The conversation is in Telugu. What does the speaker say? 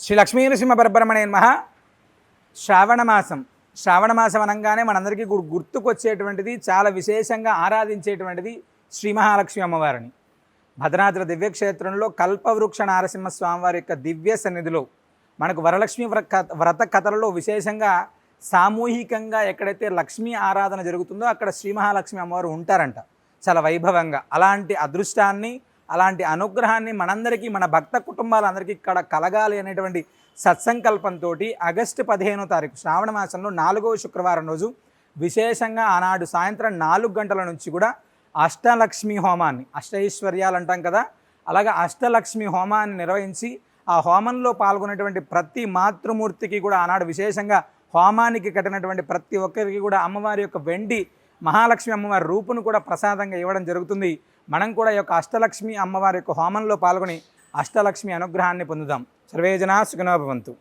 శ్రీ లక్ష్మీనరసింహ పరబ్రహ్మణే నమః. శ్రావణమాసం అనగానే మనందరికీ గుర్తుకొచ్చేటువంటిది, చాలా విశేషంగా ఆరాధించేటువంటిది శ్రీ మహాలక్ష్మి అమ్మవారిని. భద్రాద్రి దివ్యక్షేత్రంలో కల్పవృక్ష నారసింహ స్వామివారి యొక్క దివ్య సన్నిధిలో మనకు వరలక్ష్మి వ్రత కథలలో విశేషంగా సామూహికంగా ఎక్కడైతే లక్ష్మీ ఆరాధన జరుగుతుందో అక్కడ శ్రీ మహాలక్ష్మి అమ్మవారు ఉంటారంట, చాలా వైభవంగా. అలాంటి అదృష్టాన్ని, అలాంటి అనుగ్రహాన్ని మనందరికీ, మన భక్త కుటుంబాలందరికీ ఇక్కడ కలగాలి అనేటువంటి సత్సంకల్పంతో ఆగస్టు 15వ తారీఖు శ్రావణ మాసంలో 4వ శుక్రవారం రోజు విశేషంగా ఆనాడు సాయంత్రం 4 గంటల నుంచి కూడా అష్టలక్ష్మి హోమాన్ని, అష్టైశ్వర్యాలు అంటాం కదా, అలాగే అష్టలక్ష్మి హోమాన్ని నిర్వహించి ఆ హోమంలో పాల్గొనేటువంటి ప్రతి మాతృమూర్తికి కూడా ఆనాడు విశేషంగా హోమానికి కట్టినటువంటి ప్రతి ఒక్కరికి కూడా అమ్మవారి యొక్క వెండి మహాలక్ష్మి అమ్మవారి రూపును కూడా ప్రసాదంగా ఇవ్వడం జరుగుతుంది. మనం కూడా ఈ యొక్క అష్టలక్ష్మి అమ్మవారి యొక్క హోమంలో పాల్గొని అష్టలక్ష్మి అనుగ్రహాన్ని పొందుదాం. సర్వే జనా సుఖినో భవంతు.